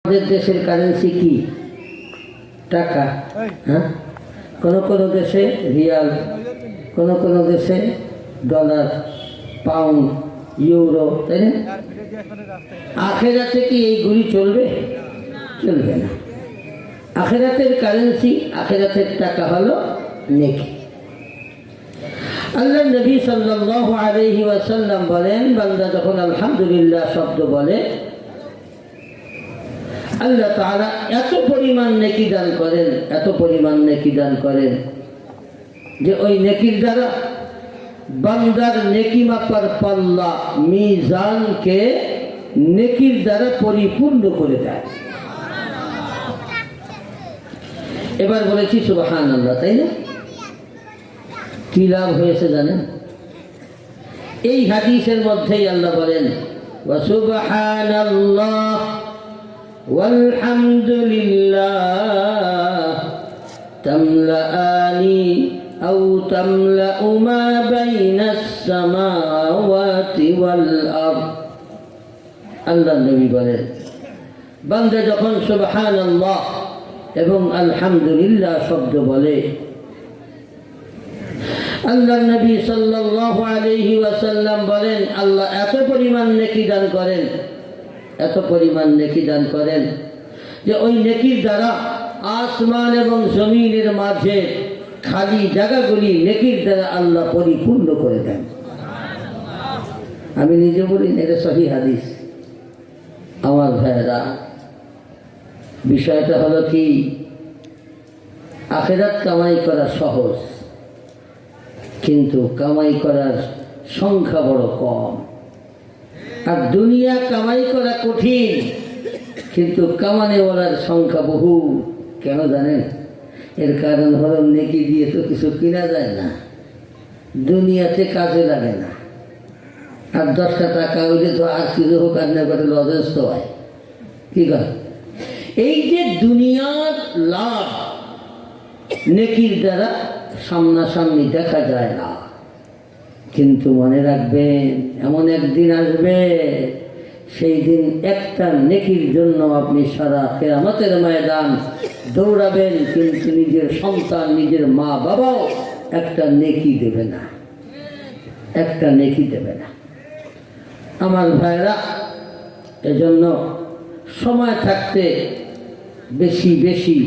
আমাদের দেশের কারেন্সি কি? টাকা। হ্যাঁ, কোন কোন দেশে রিয়াল, কোন কোন দেশে ডলার, পাউন্ড, ইউরো, তাই না? আখেরাতে কি এইগুলি চলবে? চলবে না। আখেরাতের কারেন্সি, আখেরাতের টাকা হলো নেকি। আল্লাহ নবী সাল্লাল্লাহু আলাইহি ওয়াসাল্লাম বলেন, বান্দা যখন আলহামদুলিল্লাহ শব্দ বলে আল্লাহ তাআলা এত পরিমাণ নেকি দান করেন, এত পরিমাণ নেকি দান করেন যে ওই নেকির দ্বারা বান্দার নেকি মাপার পাল্লা, মিজানকে নেকির দ্বারা পরিপূর্ণ করে দেয়। এবার বলেছি সুবহানাল্লাহ, তাই না? কি লাভ হয়েছে জানেন? এই হাদিসের মধ্যেই আল্লাহ বলেন ওয়া সুবহানাল্লাহ ওয়ালহামদুলিল্লাহ তামলাআনি আও তামলাউ মা বাইনাস সামাওয়াতি ওয়াল আরদ। আল্লাহ নবী বলেন, বান্দা যখন সুবহানাল্লাহ এবং আলহামদুলিল্লাহ শব্দ বলে, আল্লাহ নবী সাল্লাল্লাহু আলাইহি ওয়াসাল্লাম বলেন আল্লাহ এত পরিমাণ নেকি দান করেন, এত পরিমাণ নেকি দান করেন যে ওই নেকির দ্বারা আসমান এবং জমিনের মাঝে খালি জায়গাগুলি নেকির দ্বারা আল্লাহ পরিপূর্ণ করে দেন। আমি নিজে বলি, এটা সহিহ হাদিস। আমার ভাইরা, বিষয়টা হলো কি, আখিরাত কামাই করা সহজ, কিন্তু কামাই করার সংখ্যা বড় কম। আর দুনিয়া কামাই করা কঠিন, কিন্তু কামানেওয়ালার সংখ্যা বহু। কেন জানেন? এর কারণ হলো নেকি দিয়ে তো কিছু কিনা যায় না, দুনিয়াতে কাজে লাগে না। আর 10টা টাকা হইলে তো আর কিছু হোক আর না করে যথেষ্ট হয়। কি করে? এই যে দুনিয়ার লাভ নেকির দ্বারা সামনাসামনি দেখা যায় না, কিন্তু মনে রাখবেন এমন একদিন আসবে, সেই দিন একটা নেকির জন্য আপনি সারা কিয়ামতের ময়দান দৌড়াবেন, কিন্তু নিজের সন্তান, নিজের মা বাবাও একটা নেকি দেবে না, একটা নেকি দেবে না। আমার ভাইরা, এজন্য সময় থাকতে বেশি বেশি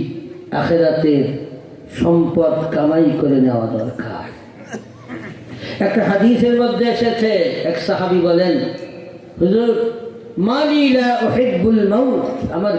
আখিরাতের সম্পদ কামাই করে নেওয়া দরকার। একটা হাদিসের মধ্যে এসেছে, এক সাহাবী বলেন, হুজুর মালি লা উহিব্বুল মাউত, আমার